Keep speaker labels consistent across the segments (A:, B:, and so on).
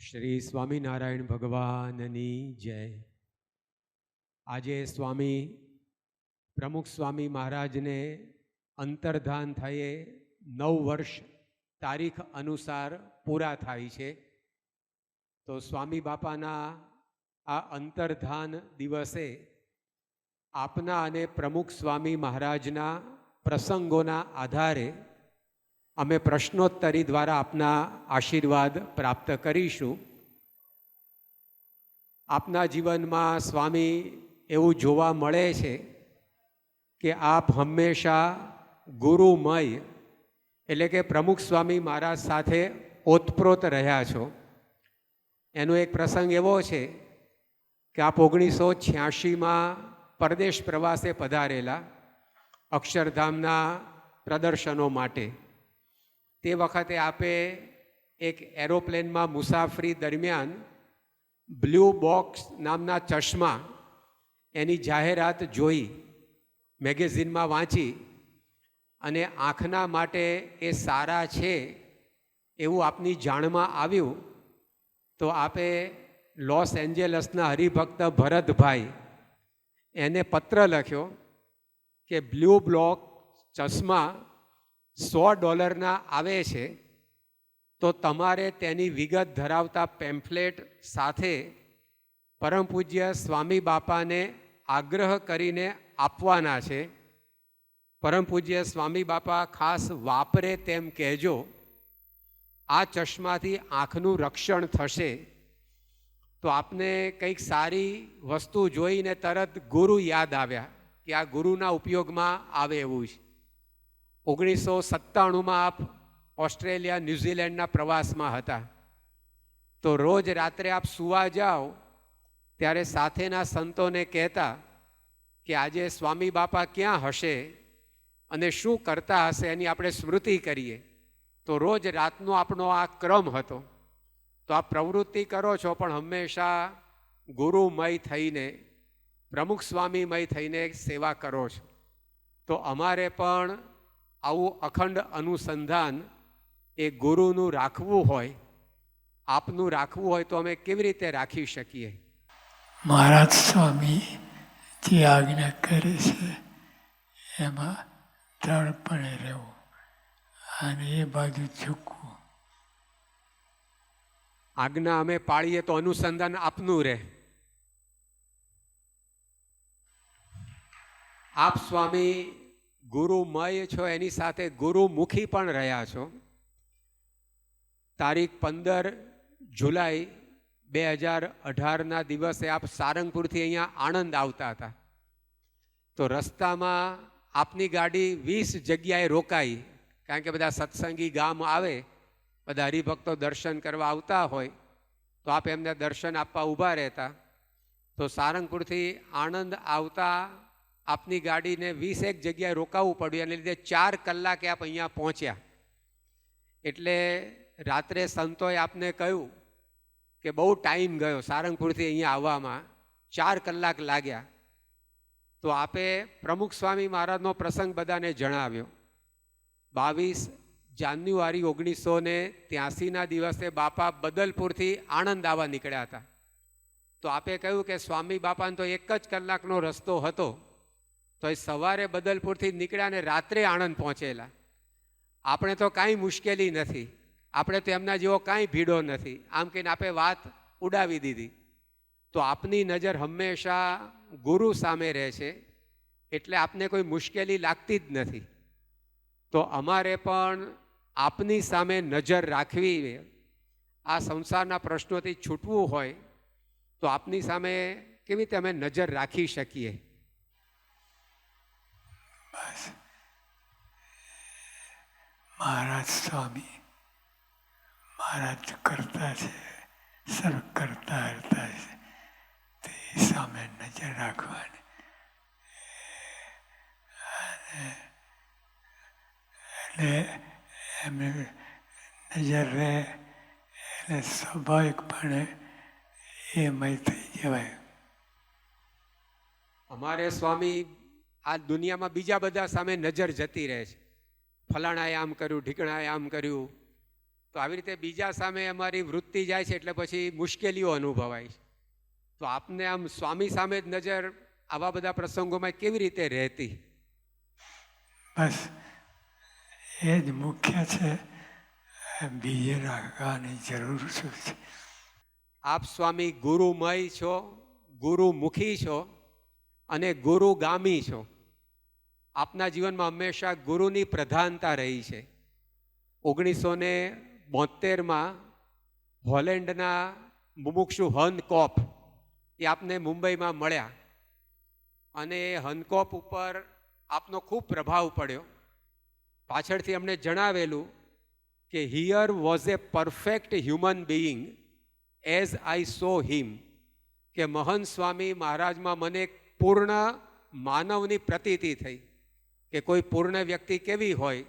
A: શ્રી સ્વામિનારાયણ ભગવાનની જય. આજે સ્વામી પ્રમુખ સ્વામી મહારાજને અંતર્ધાન થયે 9 વર્ષ તારીખ અનુસાર પૂરા થાય છે. તો સ્વામી બાપાના આ અંતર્ધાન દિવસે આપના અને પ્રમુખ સ્વામી મહારાજના પ્રસંગોના આધારે અમે પ્રશ્નોત્તરી દ્વારા આપના આશીર્વાદ પ્રાપ્ત કરીશું. આપના જીવનમાં સ્વામી એવું જોવા મળે છે કે આપ હંમેશા ગુરુમય એટલે કે પ્રમુખ સ્વામી મહારાજ સાથે ઓતપ્રોત રહ્યા છો. એનો એક પ્રસંગ એવો છે કે આપ 1986માં પરદેશ પ્રવાસે પધારેલા અક્ષરધામના પ્રદર્શનો માટે. તે વખતે આપે એક એરોપ્લેનમાં મુસાફરી દરમિયાન બ્લુ બોક્સ નામના ચશ્મા એની જાહેરાત જોઈ, મેગેઝિનમાં વાંચી અને આંખના માટે એ સારા છે એવું આપની જાણમાં આવ્યું. તો આપે લોસ એન્જલસના હરિભક્ત ભરતભાઈ એને પત્ર લખ્યો કે બ્લુ બ્લોક ચશ્મા $100 આવે છે, તો તમારે તેની વિગત ધરાવતા પેમ્ફલેટ સાથે પરમ પૂજ્ય સ્વામી બાપાને આગ્રહ કરીને આપવાના છે. પરમ પૂજ્ય સ્વામી બાપા ખાસ વાપરે તેમ કહેજો. આ ચશ્માથી આંખનું રક્ષણ થશે. તો આપને કંઈક સારી વસ્તુ જોઈને તરત ગુરુ યાદ આવ્યા કે આ ગુરુના ઉપયોગમાં આવે એવું છે. 1997માં આપ ઓસ્ટ્રેલિયા ન્યૂઝીલેન્ડના પ્રવાસમાં હતા. તો રોજ રાત્રે આપ સૂવા જાઓ ત્યારે સાથેના સંતોને કહેતા કે આજે સ્વામી બાપા ક્યાં હશે અને શું કરતા હશે એની આપણે સ્મૃતિ કરીએ. તો રોજ રાતનો આપણો આ ક્રમ હતો. તો આ પ્રવૃત્તિ કરો છો પણ હંમેશા ગુરુમય થઈને, પ્રમુખ સ્વામીમય થઈને સેવા કરો છો. તો અમારે પણ આવું અખંડ અનુસંધાન એ ગુરુનું રાખવું હોય, આપનું રાખવું હોય તો અમે કેવી રીતે રાખી શકીએ?
B: મહારાજ સ્વામી જે આજ્ઞા કરે છે એમાં દ્રઢપણે રહેવું અને એ બાજુ ઝૂકવું.
A: આજ્ઞા અમે પાળીએ તો અનુસંધાન આપનું રહે. આપ સ્વામી ગુરુમય છો, એની સાથે ગુરુમુખી પણ રહ્યા છો. તારીખ 15 જુલાઈ 2018ના દિવસે આપ સારંગપુરથી અહીંયા આણંદ આવતા હતા. તો રસ્તામાં આપની ગાડી 20 જગ્યાએ રોકાઈ, કારણ કે બધા સત્સંગી ગામ આવે, બધા હરિભક્તો દર્શન કરવા આવતા હોય, તો આપ એમને દર્શન આપવા ઊભા રહેતા. તો સારંગપુરથી આણંદ આવતા આપની ગાડીને 21 જગ્યાએ રોકાવવું પડ્યું. એને લીધે 4 કલાકે આપ અહીંયા પહોંચ્યા. એટલે રાત્રે સંતોએ આપને કહ્યું કે બહુ ટાઈમ ગયો, સારંગપુરથી અહીંયા આવવામાં 4 કલાક લાગ્યા. તો આપે પ્રમુખ સ્વામી મહારાજનો પ્રસંગ બધાને જણાવ્યો. 22 જાન્યુઆરી 1983ના દિવસે બાપા બદલપુરથી આણંદ આવવા નીકળ્યા હતા. તો આપે કહ્યું કે સ્વામી બાપાને તો 1 જ કલાકનો રસ્તો હતો, તો એ સવારે બદલપુરથી નીકળ્યા અને રાત્રે આણંદ પહોંચેલા. આપણે તો કાંઈ મુશ્કેલી નથી, આપણે તો એમના જેવો કાંઈ ભીડો નથી, આમ કહીને આપે વાત ઉડાવી દીધી. તો આપની નજર હંમેશા ગુરુ સામે રહે છે, એટલે આપને કોઈ મુશ્કેલી લાગતી જ નથી. તો અમારે પણ આપની સામે નજર રાખવી, આ સંસારના પ્રશ્નોથી છૂટવું હોય તો આપની સામે કેવી રીતે અમે નજર રાખી શકીએ?
B: બસ મહારાજ સ્વામી મહારાજ કરતા છે, સર્વ કરતા હરતા છે, તે સામે નજર રાખવાની. એટલે એમની નજર રહે એટલે સ્વાભાવિકપણે એમય થઈ જવાય.
A: અમારે સ્વામી આ દુનિયામાં બીજા બધા સામે નજર જતી રહે છે. ફલાણાએ આમ કર્યું, ઢીકણાએ આમ કર્યું, તો આવી રીતે બીજા સામે અમારી વૃત્તિ જાય છે એટલે પછી મુશ્કેલીઓ અનુભવાય છે. તો આપને આમ સ્વામી સામે જ નજર આવા બધા પ્રસંગોમાં કેવી રીતે રહેતી?
B: બસ એ જ મુખ્ય છે, બીજે રાખવાની જરૂર શું છે?
A: આપ સ્વામી ગુરુમય છો, ગુરુમુખી છો અને ગુરુગામી છો. આપના જીવનમાં હંમેશા ગુરુની પ્રધાનતા રહી છે. 1972માં હોલેન્ડના મુમુક્ષુ હનકોપ એ આપને મુંબઈમાં મળ્યા અને હનકોપ ઉપર આપનો ખૂબ પ્રભાવ પડ્યો. પાછળથી અમને જણાવેલું કે here was a perfect human being as I saw him, કે મહંત સ્વામી મહારાજમાં મને એક પૂર્ણ માનવની પ્રતીતિ થઈ કે કોઈ પૂર્ણ વ્યક્તિ કેવી હોય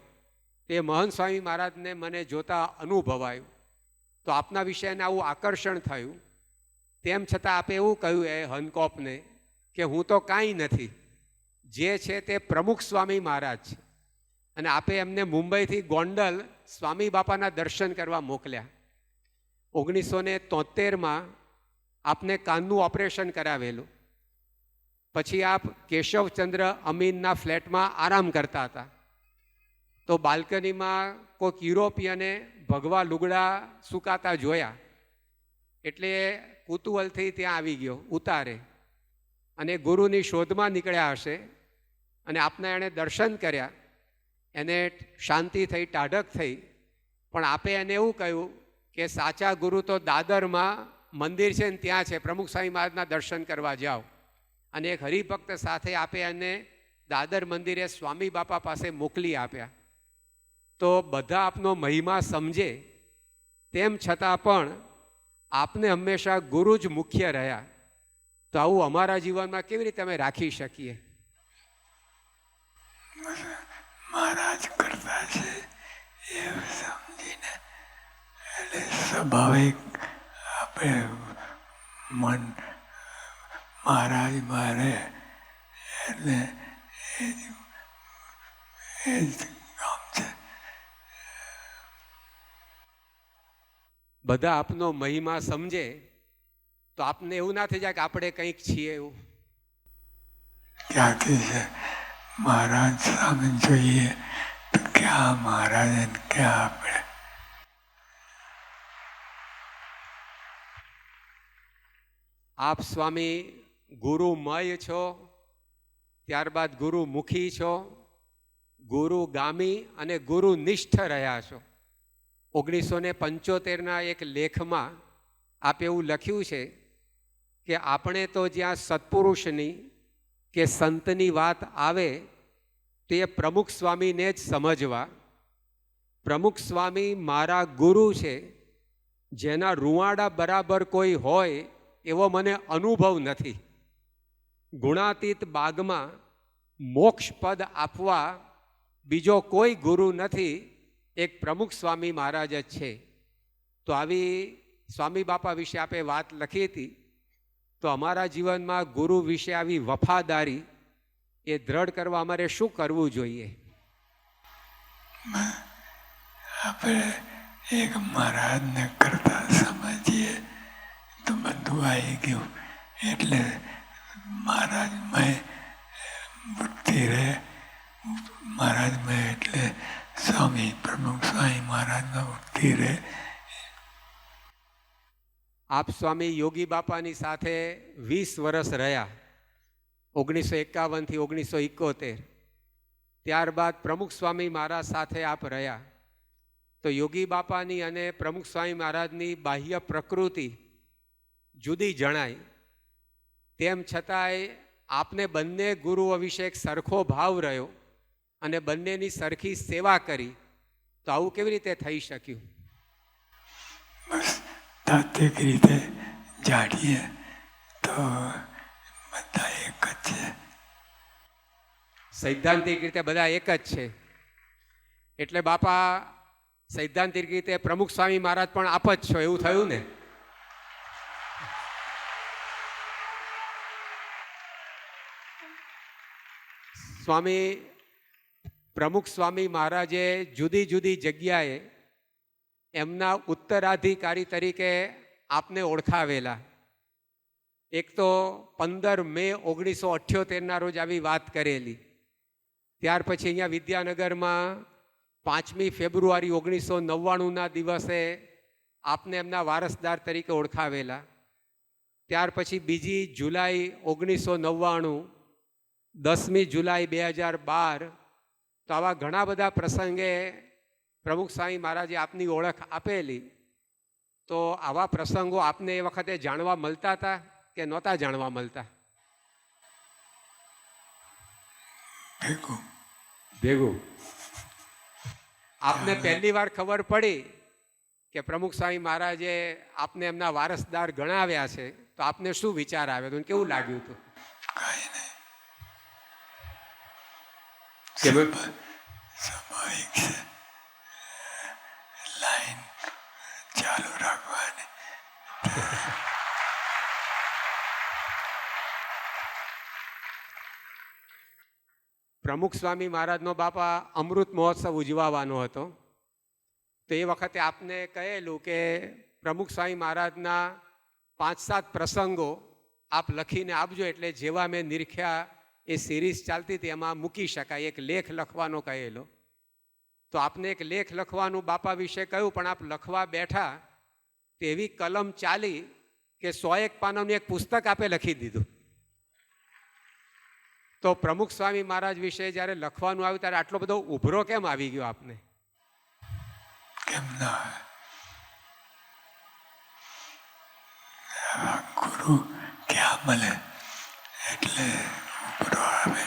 A: તે મહંત સ્વામી મહારાજને મને જોતા અનુભવાયું. તો આપના વિષયને આવું આકર્ષણ થયું. તેમ છતાં આપે એવું કહ્યું એ હનકોપને કે હું તો કાંઈ નથી, જે છે તે પ્રમુખ સ્વામી મહારાજ છે. અને આપે એમને મુંબઈથી ગોંડલ સ્વામી બાપાના દર્શન કરવા મોકલ્યા. 1973માં આપને કાનનું ઓપરેશન કરાવેલું. પછી આપ કેશવચંદ્ર અમીનના ફ્લેટમાં આરામ કરતા હતા. તો બાલ્કનીમાં કોઈક યુરોપિયને ભગવા લુગડા સુકાતા જોયા એટલે કુતૂહલથી ત્યાં આવી ગયો ઉતારે, અને ગુરુની શોધમાં નીકળ્યા હશે અને આપને એણે દર્શન કર્યા. એને શાંતિ થઈ, ટાઢક થઈ. પણ આપે એને એવું કહ્યું કે સાચા ગુરુ તો દાદરમાં મંદિર છે ને ત્યાં છે, પ્રમુખ સ્વામી મહારાજના દર્શન કરવા જાઓ. અને એક હરિભક્ત સાથે આપે એને દાદર મંદિરે સ્વામી બાપા પાસે મોકલી આપ્યા. તો બધા આપનો મહિમા સમજે તેમ છતાં પણ આપને હંમેશા ગુરુ જ મુખ્ય રહ્યા. તો આવું અમારા જીવનમાં કેવી રીતે અમે રાખી શકીએ?
B: મહારાજ કરતા છે એવું સમજીને, એટલે સ્વાભાવિક આપણે મન મહારાજ મારે એટલે એ જ કામ છે.
A: બધા આપનો મહિમા સમજે તો આપને એવું ના થઈ જાય કે આપણે કંઈક છીએ એવું.
B: ક્યાંથી છે મહારાજ સામે જોઈએ તો ક્યાં મહારાજ અને ક્યાં આપણે.
A: આપ સ્વામી ગુરુમય છો, ત્યારબાદ ગુરુમુખી છો, ગુરુગામી અને ગુરુનિષ્ઠ રહ્યા છો. 1975ના એક લેખમાં આપ એવું લખ્યું છે કે આપણે તો જ્યાં સત્પુરુષની કે સંતની વાત આવે તે પ્રમુખ સ્વામીને જ સમજવા. પ્રમુખ સ્વામી મારા ગુરુ છે, જેના રૂવાડા બરાબર કોઈ હોય એવો મને અનુભવ નથી. ગુણાતીત બાગમાં મોક્ષપદ આપવા બીજો કોઈ ગુરુ નથી, એક પ્રમુખ સ્વામી મહારાજ જ છે. તો આવી સ્વામી બાપા વિશે આપે વાત લખી હતી. તો અમારા જીવનમાં ગુરુ વિશે આવી વફાદારી એ દ્રઢ કરવા અમારે શું કરવું જોઈએ?
B: આપણે એક મહારાજને કરતા સમજીએ તો બધું આવી ગયું. એટલે મહારાજમય વૃત્તિ રહે. મહારાજમય એટલે સ્વામી પ્રમુખ સ્વામી મહારાજનો વૃત્તિ રહે.
A: આપ સ્વામી યોગી બાપાની સાથે 20 વર્ષ રહ્યા, 1951થી 1971. ત્યારબાદ પ્રમુખ સ્વામી મહારાજ સાથે આપ રહ્યા. તો યોગી બાપાની અને પ્રમુખ સ્વામી મહારાજની બાહ્ય પ્રકૃતિ જુદી જણાય. તેમ છતાંય આપને બંને ગુરુઓ વિશે એક સરખો ભાવ રહ્યો અને બંનેની સરખી સેવા કરી. તો આવું કેવી રીતે થઈ શક્યું?
B: બસ તાત્વિક રીતે જાણીએ તો બધા એક જ છે.
A: સૈદ્ધાંતિક રીતે બધા એક જ છે. એટલે બાપા સૈદ્ધાંતિક રીતે પ્રમુખ સ્વામી મહારાજ પણ આપ જ છો, એવું થયું ને? સ્વામી પ્રમુખ સ્વામી મહારાજે જુદી જુદી જગ્યાએ એમના ઉત્તરાધિકારી તરીકે આપને ઓળખાવેલા. એક તો 15 મે 1978ના રોજ આવી વાત કરેલી. ત્યાર પછી અહીંયા વિદ્યાનગરમાં 5મી ફેબ્રુઆરી 1999ના દિવસે આપને એમના વારસદાર તરીકે ઓળખાવેલા. ત્યાર પછી 2 જુલાઈ 1999, 10મી જુલાઈ 2012, તો આવા ઘણા બધા પ્રસંગે પ્રમુખ સ્વામી મહારાજે આપની ઓળખ આપેલી. તો આવા પ્રસંગો આપને એ વખતે જાણવા મળતા હતા કે નહોતા જાણવા મળતા? ભેગું. આપને પહેલી વાર ખબર પડી કે પ્રમુખ સ્વામી મહારાજે આપને એમના વારસદાર ગણાવ્યા છે, તો આપને શું વિચાર આવ્યો હતો, કેવું લાગ્યું હતું?
B: કાંઈ નહીં, સ્વાભાવિક છે, લાઈન ચાલુ રાખવાની.
A: પ્રમુખ સ્વામી મહારાજનો બાપા અમૃત મહોત્સવ ઉજવવાનો હતો. તો એ વખતે આપને કહેલું કે પ્રમુખ સ્વામી મહારાજના 5-7 પ્રસંગો આપ લખીને આપજો, એટલે જેવા મેં નિરખ્યા એ સિરીઝ ચાલતી હતી એમાં મૂકી શકાય. એક લેખ લખવાનો કહેલો. તો આપને એક લેખ લખવાનું બાપા વિશે કહ્યું, પણ આપ લખવા બેઠા તેવી કલમ ચાલી કે 101 પાનાનું એક પુસ્તક આપે લખી દીધું. તો પ્રમુખ સ્વામી મહારાજ વિશે જ્યારે લખવાનું આવ્યું ત્યારે આટલો બધો ઉભરો કેમ આવી ગયો આપને?
B: કેમ ના આવે? ગુરુ ક્યાં મળે એટલે ઉભરો આવે.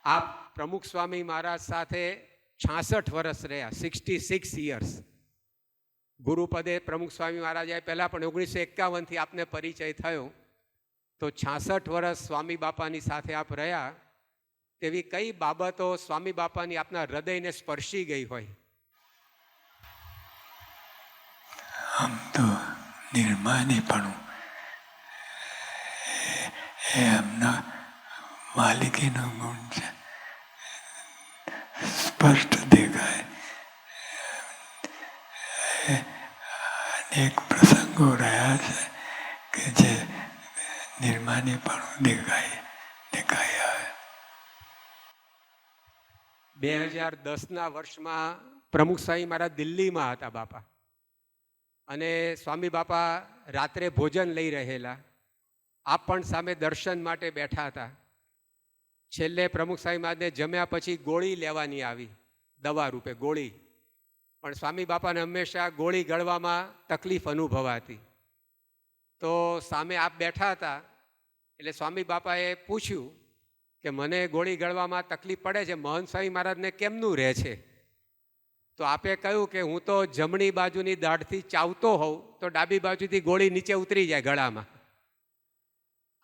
A: આપ પ્રમુખ સ્વામી મહારાજ સાથે 66 વર્ષ રહ્યા, 66 યર્સ. ગુરુપદે પ્રમુખ સ્વામી મહારાજે પહેલાં પણ 1951થી આપને પરિચય થયો. તો 66 વર્ષ સ્વામી બાપાની સાથે આપ રહ્યા, તેવી કઈ બાબતો સ્વામી બાપાની આપના હૃદયને સ્પર્શી ગઈ હોય?
B: આમ તો નિર્માનીપણું એ એમના માલિકીનો ગુણ છે, સ્પષ્ટ દેખાય. અનેક પ્રસંગો રહ્યા છે કે જે નિર્માનીપણું દેખાય આવે.
A: 2010ના વર્ષમાં પ્રમુખ સ્વામી મહારાજ દિલ્હીમાં હતા બાપા, અને સ્વામી બાપા રાત્રે ભોજન લઈ રહેલા. આપ પણ સામે દર્શન માટે બેઠા હતા. છેલ્લે પ્રમુખ સ્વામી મહારાજને જમ્યા પછી ગોળી લેવાની આવી, દવા રૂપે ગોળી. પણ સ્વામી બાપાને હંમેશા ગોળી ગળવામાં તકલીફ અનુભવાતી. તો સામે આપ બેઠા હતા એટલે સ્વામી બાપાએ પૂછ્યું કે મને ગોળી ગળવામાં તકલીફ પડે છે, મહંત સ્વામી મહારાજને કેમનું રહે છે? તો આપે કહ્યું કે હું તો જમણી બાજુની દાઢથી ચાવતો હોઉં તો ડાબી બાજુથી ગોળી નીચે ઉતરી જાય ગળામાં.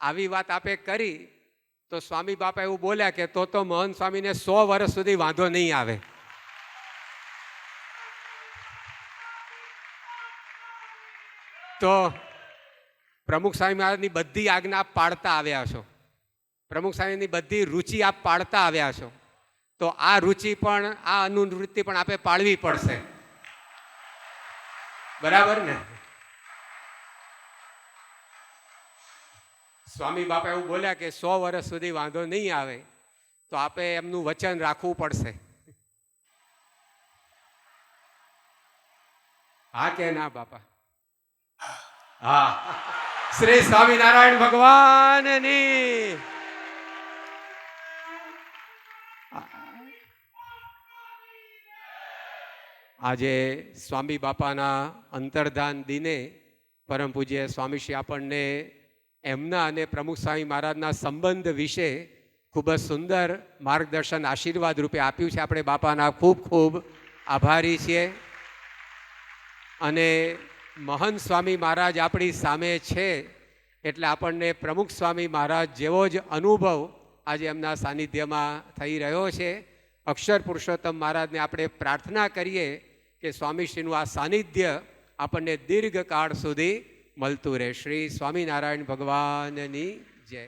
A: આવી વાત આપે કરી તો સ્વામી બાપા એવું બોલ્યા કે તો મહંત સ્વામીને 100 વર્ષ સુધી વાંધો નહીં આવે. તો પ્રમુખ સ્વામી મહારાજની બધી આજ્ઞા આપ પાળતા આવ્યા છો, પ્રમુખ સ્વામીની બધી રુચિ આપ પાળતા આવ્યા છો. તો આ રુચિ પણ, આ અનુવૃત્તિ પણ આપે પાળવી પડશે, બરાબર ને? સ્વામી બાપા એવું બોલ્યા કે 100 વર્ષ સુધી વાંધો નહીં આવે, તો આપે એમનું વચન રાખવું પડશે. હા કે ના બાપા? હા. શ્રી સ્વામિનારાયણ ભગવાનની. આજે સ્વામી બાપાના અંતર્ધાન દિને પરમ પૂજ્ય સ્વામીશ્રી આપણને એમના અને પ્રમુખ સ્વામી મહારાજના સંબંધ વિશે ખૂબ જ સુંદર માર્ગદર્શન આશીર્વાદ રૂપે આપ્યું છે. આપણે બાપાના ખૂબ ખૂબ આભારી છીએ. અને મહંત સ્વામી મહારાજ આપણી સામે છે એટલે આપણને પ્રમુખ સ્વામી મહારાજ જેવો જ અનુભવ આજે એમના સાનિધ્યમાં થઈ રહ્યો છે. અક્ષર પુરુષોત્તમ મહારાજને આપણે પ્રાર્થના કરીએ કે સ્વામીશ્રીનું આ સાનિધ્ય આપણને દીર્ઘકાળ સુધી મળતું રહે. શ્રી સ્વામિનારાયણ ભગવાનની જય.